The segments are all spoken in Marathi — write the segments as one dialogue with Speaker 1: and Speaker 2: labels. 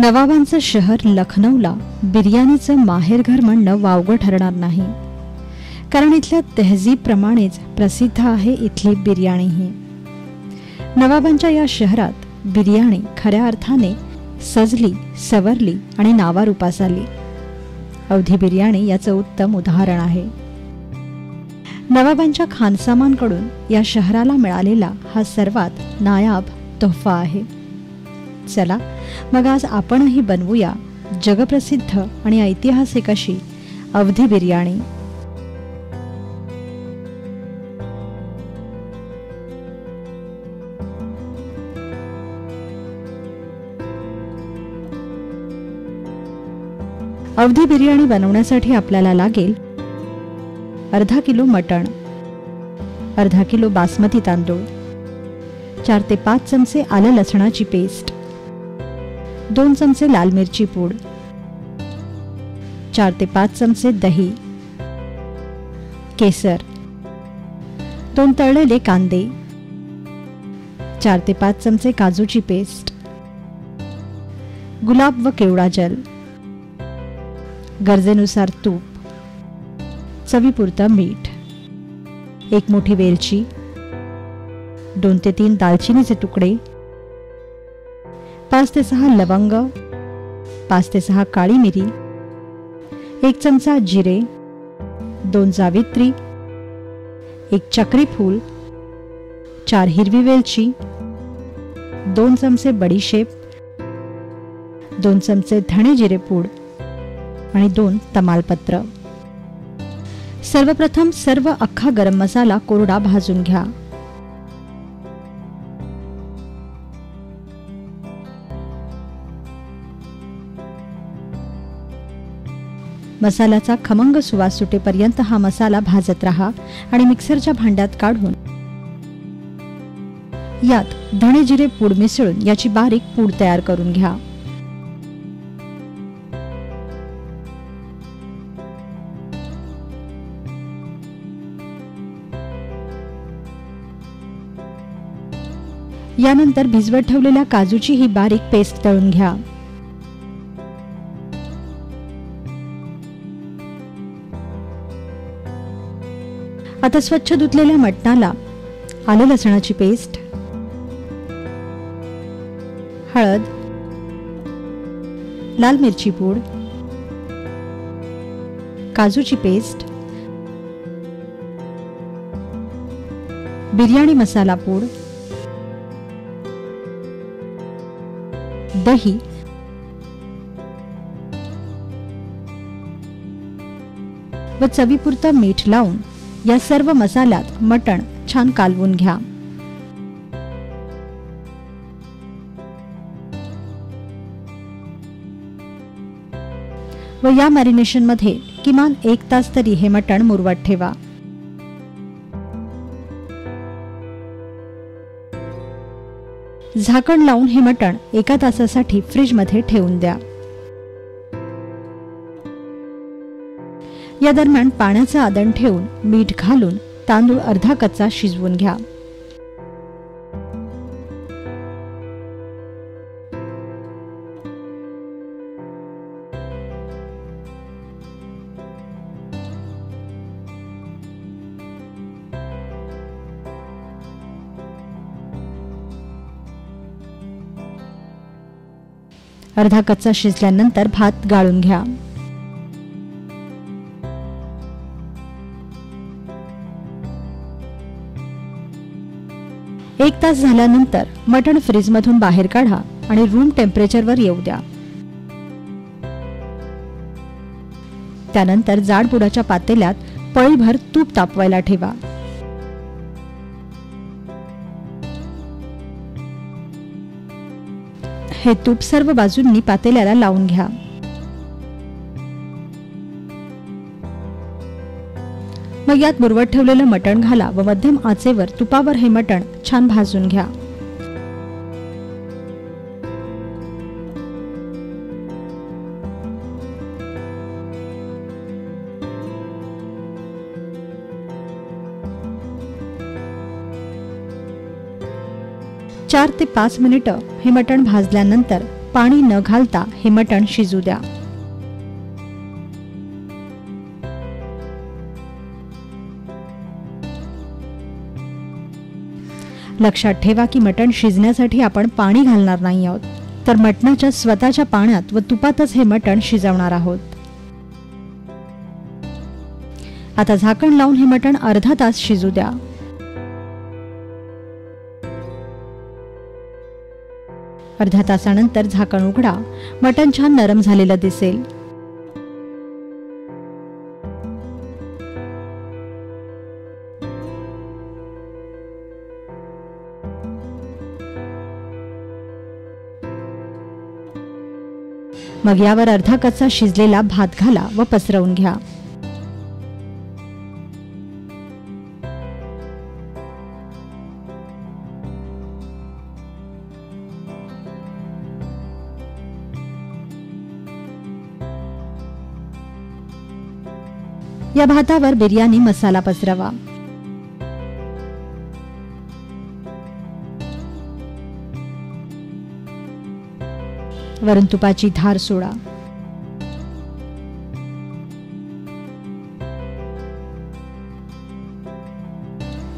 Speaker 1: नवाबांचं शहर लखनौला बिर्याणीचं माहेरघर म्हणणं वावगं ठरणार नाही, कारण इथल्या तहजीबप्रमाणेच प्रसिद्ध आहे इथली बिर्याणीही. नवाबांच्या या शहरात बिर्याणी खऱ्या अर्थाने सजली, सवरली आणि नावारूपास आली. अवधी बिर्याणी याचं उत्तम उदाहरण आहे. नवाबांच्या खानसामांकडून या शहराला मिळालेला हा सर्वात नायाब तोहफा आहे. चला मग आज आपणही बनवूया जगप्रसिद्ध आणि ऐतिहासिक अशी अवधी बिर्याणी. अवधी बिर्याणी बनवण्यासाठी आपल्याला लागेल अर्धा किलो मटण, अर्धा किलो बासमती तांदूळ, 4 ते 5 चमचे आलं लसणाची पेस्ट, 2 चमचे लाल मिरची पूड, 4 ते 5 चमचे दही, केसर, 2 तळलेले कांदे, 4 ते 5 चमचे काजूची पेस्ट, गुलाब व केवडा जल, गरजेनुसार तूप, चवीपुरतं मीठ, 1 मोठी वेलची, 2 ते 3 दालचिनीचे तुकडे, 5 ते 6 लवंग, 5 ते 6 काळी मिरी, 1 चमचा जिरे, 2 जावित्री, 1 चक्री फूल, 4 हिरवी वेलची, 2 चमचे बडीशेप, 2 चमचे धणे जिरे पूड आणि 2 तमालपत्र. सर्वप्रथम सर्व अख्खा गरम मसाला कोरडा भाजून घ्या. मसाल्याचा खमंग सुवास सुटेपर्यंत हा मसाला भाजत राहा आणि मिक्सरच्या भांड्यात काढून यात धणे जिरे पूड मिसळून याची बारीक पूड तयार करून घ्या. यानंतर भिजवत ठेवलेल्या काजूची ही बारीक पेस्ट तळून घ्या. आता स्वच्छ धुतलेल्या मटणाला आलं लसणाची पेस्ट, हळद, लाल मिरची पूड, काजूची पेस्ट, बिर्याणी मसाला पूड, दही, व चवीपुरतं मीठ लावून या सर्व मसाल्यात मटण छान कालवून घ्या. व या मॅरिनेशन मध्ये किमान 1 तास तरी हे मटण मुरवत ठेवा. झाकण लावून हे मटण 1 तासासाठी फ्रीज मध्ये ठेवून द्या. या दरम्यान पाण्याचं आदण ठेवून मीठ घालून तांदूळ अर्धा कच्चा शिजवून घ्या. अर्धा कच्चा शिजल्यानंतर भात गाळून घ्या. एक तास झाल्यानंतर मटण फ्रीजमधून बाहेर काढा आणि रूम टेम्परेचरवर येऊ द्या. त्यानंतर जाड बुडाच्या पातेल्यात पळीभर तूप तापवायला ठेवा. हे तूप सर्व बाजूंनी पातेल्याला लावून घ्या. मग यात मुरवत ठेवलेलं मटण घाला व मध्यम आचेवर तुपावर हे मटण छान भाजून घ्या. चार ते 5 मिनिटं हे मटण भाजल्यानंतर पाणी न घालता हे मटण शिजू द्या. लक्षात ठेवा की मटण शिजण्यासाठी आपण पाणी घालणार नाही आहोत, तर मटणाच्या स्वतःच्या पाण्यात व तुपातच हे मटण शिजवणार आहोत. आता झाकण लावून हे मटण अर्धा तास शिजू द्या. अर्ध्या तासानंतर झाकण उघडा. मटण छान नरम झालेलं दिसेल. मग यावर अर्धा कच्चा शिजलेला भात घाला व पसरवून घ्या. या भातावर बिर्याणी मसाला पसरवा. वरून तुपाची धार सोडा.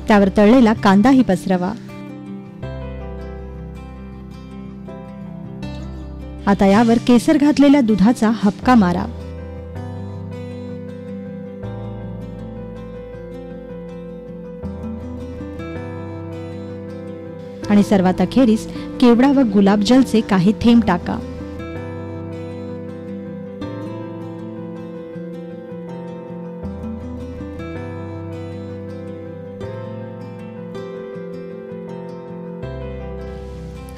Speaker 1: त्यावर तळलेला कांदाही पसरवा. आता यावर केसर घातलेल्या दुधाचा हबका मारा. आणि सर्वात अखेरीस केवडा व गुलाबजलचे काही थेंब टाका.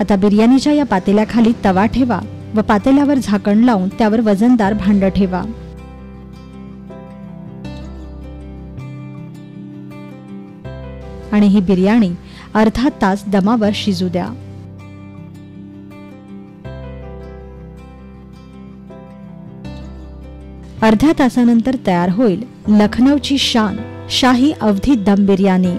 Speaker 1: आता बिर्याणीच्या या पातेल्याखाली तवा ठेवा व पातेल्यावर झाकण लावून त्यावर वजनदार भांड ठेवा. आणि ही बिर्याणी अर्धा तास दमावर शिजू द्या. अर्ध्या तासानंतर तयार होईल लखनौची शान शाही अवधी दम बिर्याणी.